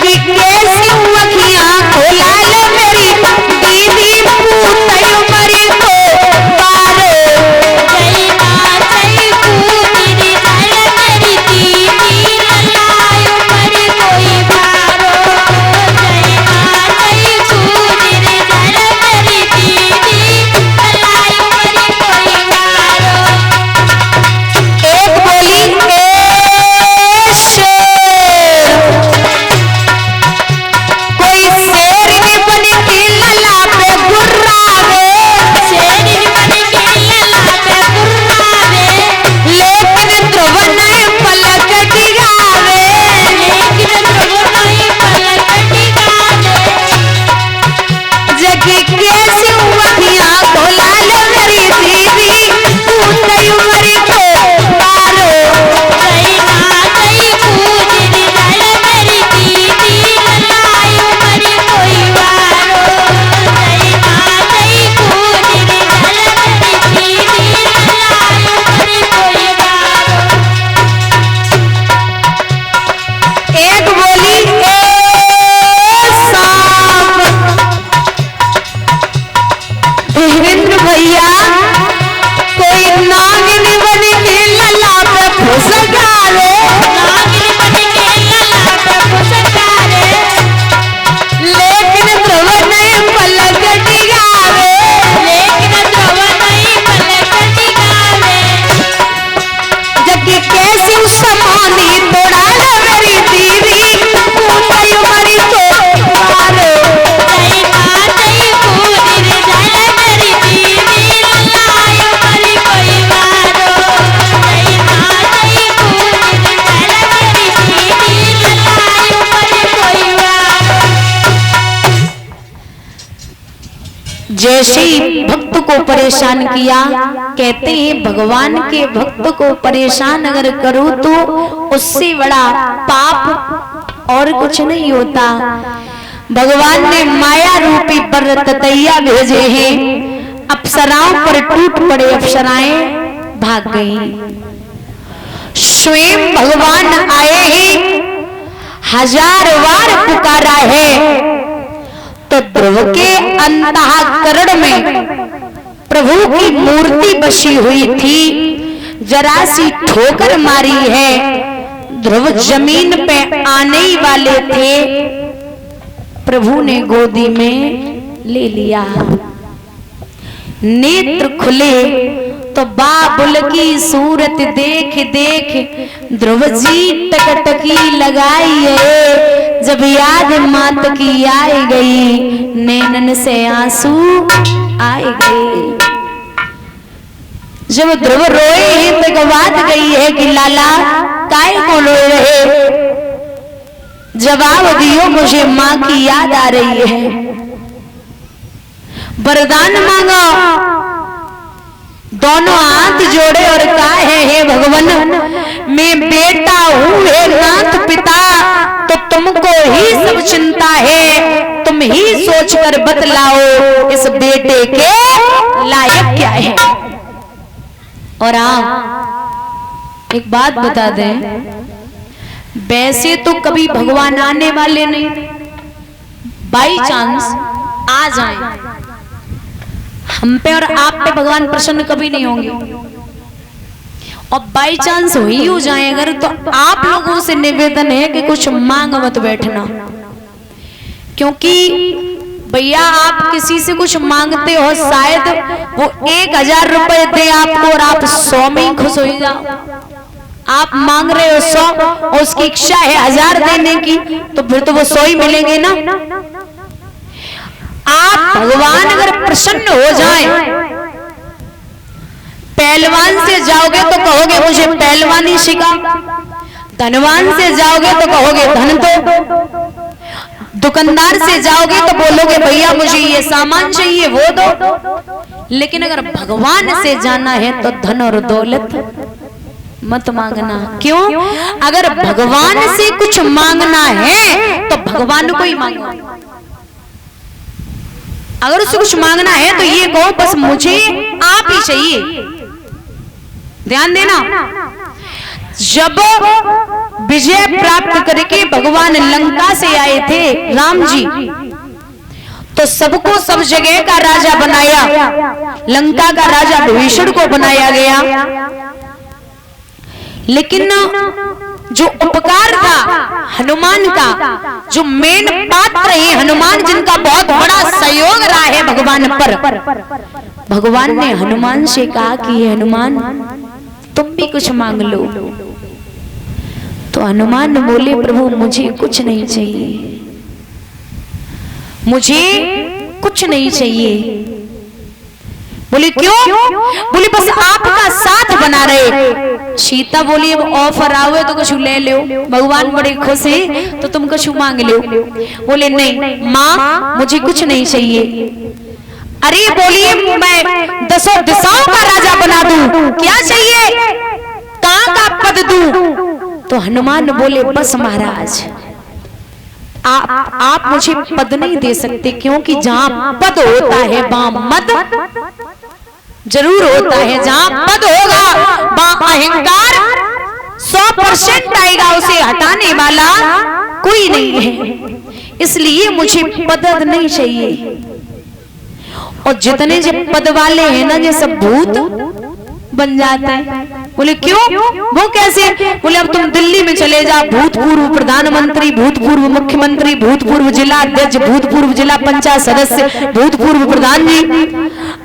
जगी कैसी अखियां खोला ले मेरी दीदी पूतई मरी को पारो जय मां जय पूतरी जल मेरी दीदी ललायो मरी कोई पारो जय मां जय पूतरी जल मेरी दीदी ललायो मरी कोई पारो। एक बोली कोई शेर नहीं बन के लला पे गुर्रावे शेर बन के लला पे गुर्रावे लेकिन ध्रुव नहीं पलक डिगावे लेकिन ध्रुव नहीं पलक डिगावे। जगी कैसी अखियां खोला ले मेरी दीदी पूतई मरी को पारो जय मां जय पूतरी जल मेरी दीदी ललायो मरी कोई वारो जय मां जय पूतरी जल मेरी दीदी ललायो मरी कोई वारो। एक बोली सांप धीरेन्द्र भैया कोई नागिन बन के लला पे फुसकारे नागिन बन के लला पे फुसकारे लेकिन ध्रुव नहीं पलक डिगावे लेकिन ध्रुव नहीं पलक डिगावे। जगी कैसी समानी तोड़ा ले मेरी दीदी पूतई मरी को पारो जय मां जय पूतरी जल मेरी दीदी ललायो मरी कोई वारो जय मां जय पूतरी जल मेरी दीदी ललायो मरी कोई वारो। जैसे भक्त को परेशान किया, कहते हैं भगवान के भक्त को परेशान अगर करो तो उससे बड़ा पाप और कुछ नहीं होता। भगवान ने माया रूपी परतैया भेजे हैं, अप्सराओं पर टूट पड़े, अप्सराएं भाग गई। स्वयं भगवान आए हैं, 1000 बार पुकारा है तो ध्रुव के अंतःकरण में प्रभु की मूर्ति बसी हुई थी, जरा सी ठोकर मारी है, ध्रुव जमीन पे आने ही वाले थे, प्रभु ने गोदी में ले लिया। नेत्र खुले तो बाबुल की सूरत देख देख ध्रुव जी टकटकी लगाई है। जब याद मात की आई गई, नैनन से आंसू आए गए। जब ध्रुव रोए हैं तो बात गई है कि लाला काय को रोए रहे, जवाब दियो मुझे माँ की याद आ रही है। वरदान मांगो, दोनों हाथ जोड़े और कहा है हे भगवान मैं बेटा हूँ, हे नाथ पिता तो तुमको ही सब चिंता है, तुम ही सोचकर बतलाओ इस बेटे के लायक क्या है। और आप एक बात बता दें, वैसे तो कभी भगवान आने वाले नहीं, बाई चांस आ जाए हम पे और आप पे भगवान प्रसन्न कभी नहीं होंगे, और बाई चांस हो ही हो जाए अगर, तो आप लोगों से निवेदन है कि कुछ मांग मत बैठना, क्योंकि भैया आप किसी से कुछ मांगते हो शायद वो 1000 रुपए दे आपको और आप 100 में ही खुश हो जाओ। आप मांग रहे हो 100 और उसकी इच्छा है 1000 देने की, तो फिर तो वो 100 ही मिलेंगे ना। आप भगवान अगर प्रसन्न हो जाएं, पहलवान से जाओगे तो कहोगे मुझे पहलवानी सिखा, धनवान से जाओगे तो कहोगे धन दो, दुकानदार से जाओगे तो बोलोगे भैया मुझे ये सामान चाहिए वो दो। लेकिन अगर भगवान से जाना है तो धन और दौलत मत मांगना। क्यों? अगर भगवान से कुछ मांगना है तो भगवान को ही मांगो। अगर उससे कुछ मांगना है तो ये कहो बस मुझे आप ही चाहिए। ध्यान देना, जब विजय प्राप्त करके भगवान लंका से आए थे राम जी, तो सबको सब जगह का राजा बनाया। लंका का राजा विभीषण को बनाया गया, लेकिन जो उपकार था हनुमान का, जो मेन पात्र है हनुमान, जिनका बहुत बड़ा सहयोग रहा है भगवान पर, भगवान ने हनुमान से कहा कि हनुमान तुम भी कुछ मांग लो। तो हनुमान बोले प्रभु मुझे कुछ नहीं चाहिए, मुझे कुछ नहीं चाहिए। बोले क्यों? बोले बस आपका साथ बना रहे। सीता बोली अब ऑफर आओ तो कुछ ले लो, भगवान बड़े खुश है तो तुम कुछ मांग लो। बोले नहीं माँ मुझे कुछ नहीं चाहिए। अरे बोलिए मैं 10 दिशाओं का राजा बना दूं, क्या चाहिए, कहाँ का पद दूं? तो हनुमान बोले बस महाराज आप मुझे पद नहीं दे सकते, क्योंकि जहां पद होता है वहां मद जरूर होता है। जहां पद होगा वहां अहंकार 100% आएगा, उसे हटाने वाला कोई नहीं है। इसलिए मुझे पद नहीं चाहिए। और जितने जो पद वाले हैं ना, ये सब भूत बन जाते हैं। बोले क्यों? वो कैसे? बोले अब तुम दिल्ली में चले जाओ, भूतपूर्व प्रधानमंत्री, भूतपूर्व मुख्यमंत्री, भूतपूर्व जिला अध्यक्ष, भूतपूर्व जिला पंचायत सदस्य, भूतपूर्व प्रधान जी।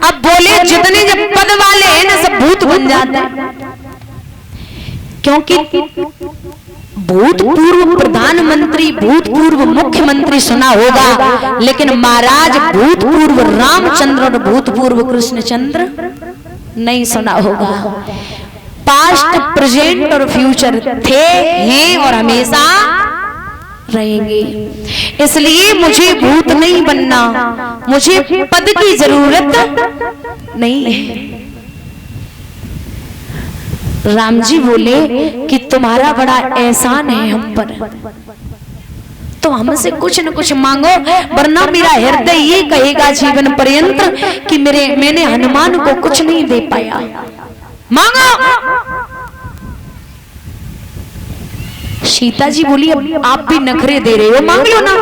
अब बोले जितने जब पद वाले हैं ना सब भूत बन जाते हैं, क्योंकि भूतपूर्व प्रधानमंत्री, भूतपूर्व मुख्यमंत्री सुना होगा, लेकिन महाराज भूतपूर्व रामचंद्र और भूतपूर्व कृष्णचंद्र नहीं सुना होगा। पास्ट, प्रेजेंट और फ्यूचर थे, हैं और हमेशा रहेंगे। इसलिए मुझे भूत नहीं बनना, मुझे पद की जरूरत नहीं है। राम जी बोले कि तुम्हारा बड़ा एहसान है हम पर, तो हमसे कुछ न कुछ मांगो, वरना मेरा हृदय ये कहेगा जीवन पर्यंत कि मैंने हनुमान को कुछ नहीं दे पाया। मांगो। सीता जी बोली अब आप भी नखरे दे रहे हो, मांग लो ना।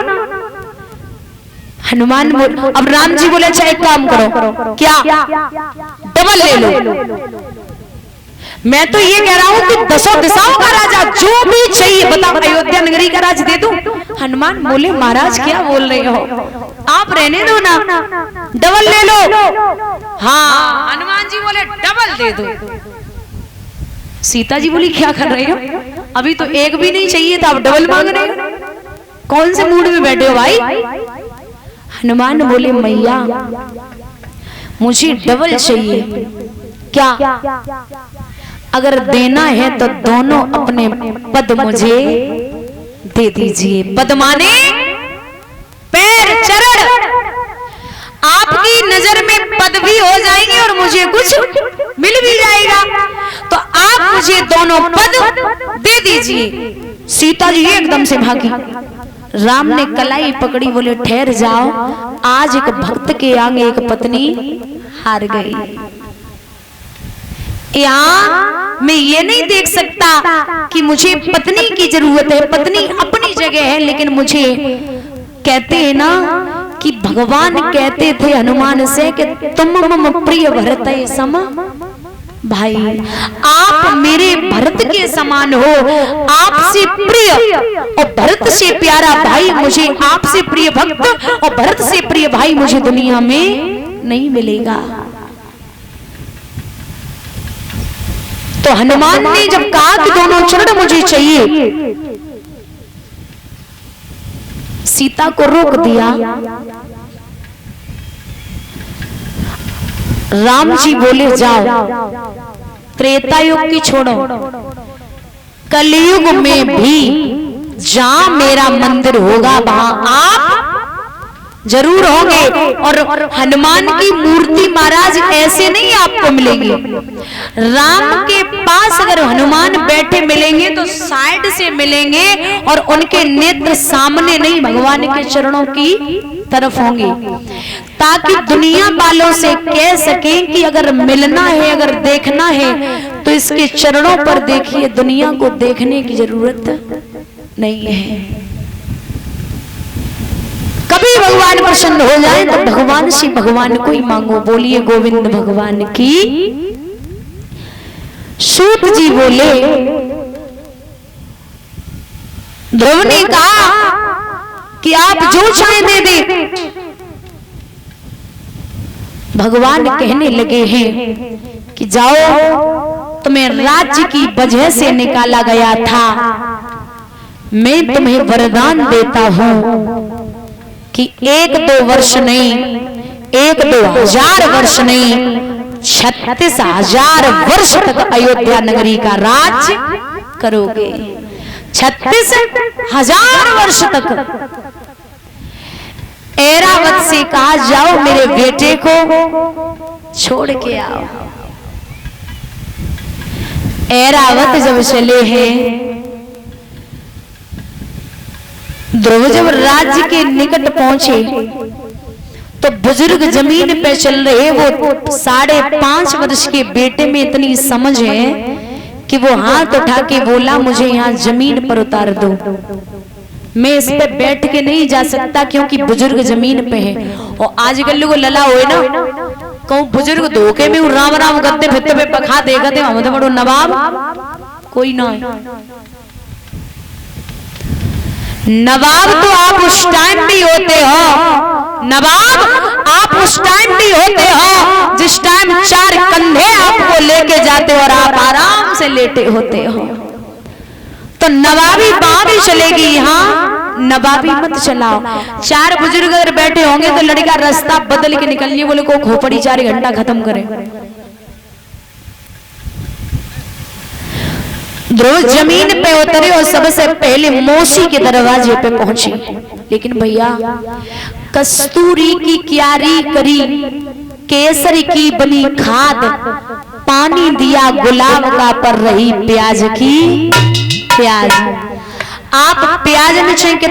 हनुमान बोल, अब राम जी बोले अच्छा एक काम करो, क्या? डबल ले लो। मैं तो ये कह रहा हूं कि 10 दिशाओं का राजा जो भी चाहिए बताओ, अयोध्या नगरी का राज दे दूं? हनुमान बोले महाराज क्या बोल रहे हो, आप रहने दो ना, डबल ले लो। हाँ हनुमान जी बोले डबल दे दो। सीता जी बोली क्या कर रहे हो, अभी तो एक भी नहीं चाहिए था, आप डबल मांग रहे हो, कौन से मूड में बैठे हो भाई? हनुमान बोले मैया मुझे डबल चाहिए। क्या? अगर देना है तो दोनों अपने पद मुझे दे दीजिए। पद माने पैर, चरण। आपकी नजर में पद भी हो जाएंगे और मुझे कुछ मिल भी जाएगा, तो आप मुझे दोनों पद दे दीजिए। सीता जी एकदम से भागी। राम ने कलाई पकड़ी, बोले ठहर जाओ, आज एक भक्त के आगे एक पत्नी हार गई। यहाँ मैं ये नहीं देख सकता कि मुझे पत्नी की जरूरत है, पत्नी अपनी जगह है, लेकिन मुझे कहते हैं ना कि भगवान कहते थे हनुमान से कि तुम मम प्रिय भरत सम भाई, आप मेरे भरत के समान हो, आपसे प्रिय और भरत से प्यारा भाई मुझे, आपसे प्रिय भक्त और भरत से प्रिय भाई मुझे दुनिया में नहीं मिलेगा। तो हनुमान ने जब कहा कि दोनों चरण मुझे चाहिए, सीता को रोक दिया। राम जी बोले जाओ, त्रेता युग की छोड़ो, कलयुग में भी जहां मेरा मंदिर होगा वहां आप जरूर होंगे। और हनुमान की मूर्ति महाराज ऐसे नहीं आपको मिलेगी। राम के पास अगर हनुमान बैठे मिलेंगे तो साइड से मिलेंगे और उनके नेत्र सामने नहीं, भगवान के चरणों की तरफ होंगे, ताकि दुनिया वालों से कह सकें कि अगर मिलना है, अगर देखना है तो इसके चरणों पर देखिए, दुनिया को देखने की जरूरत नहीं है। कभी भगवान प्रसन्न हो जाए तो भगवान से भगवान को ही मांगो। बोलिए गोविंद भगवान की। सूत जी बोले, ध्रुव ने कहा कि आप जो चाहे दे दे। भगवान कहने लगे हैं कि जाओ, तुम्हें राज्य की वजह से निकाला गया था, मैं तुम्हें वरदान देता हूं कि 1-2 वर्ष नहीं, 1-2 हजार वर्ष नहीं, 36,000 वर्ष तक अयोध्या नगरी का राज करोगे। 36,000 वर्ष तक। ऐरावत से कहा, जाओ मेरे बेटे को छोड़ के आओ। ऐरावत जब चले हैं, ध्रुव जब राज्य के निकट पहुंचे तो बुजुर्ग जमीन पे चल रहे, वो 5.5 वर्ष के बेटे में इतनी समझ है कि वो हाथ उठा के बोला, मुझे यहाँ जमीन पर उतार दो, मैं इस पे बैठ के नहीं जा सकता क्योंकि बुजुर्ग जमीन पे है। और आजकल लोग लला हुए ना, कहूँ बुजुर्ग धोखे में राम राम करते फिरते पे पखा देगा थे, हम तो बड़ो नवाब कोई ना है। नवाब तो आप उस टाइम भी होते हो, नवाब आप उस टाइम भी होते हो जिस टाइम 4 कंधे आपको लेके जाते हो और आप आराम से लेटे होते हो। तो नवाबी बाँ भी चलेगी, यहाँ नवाबी मत चलाओ। 4 बुजुर्ग अगर बैठे होंगे तो लड़का रास्ता बदल के निकलिए, बोले को खोपड़ी 4 घंटा खत्म करे। ध्रुव जमीन पे उतरे और सबसे पहले मौसी के दरवाजे पे पहुंचे। लेकिन भैया, कस्तूरी की क्यारी करी, केसर की बनी खाद, पानी दिया गुलाब का, पर रही प्याज की प्याज। आप प्याज में कितने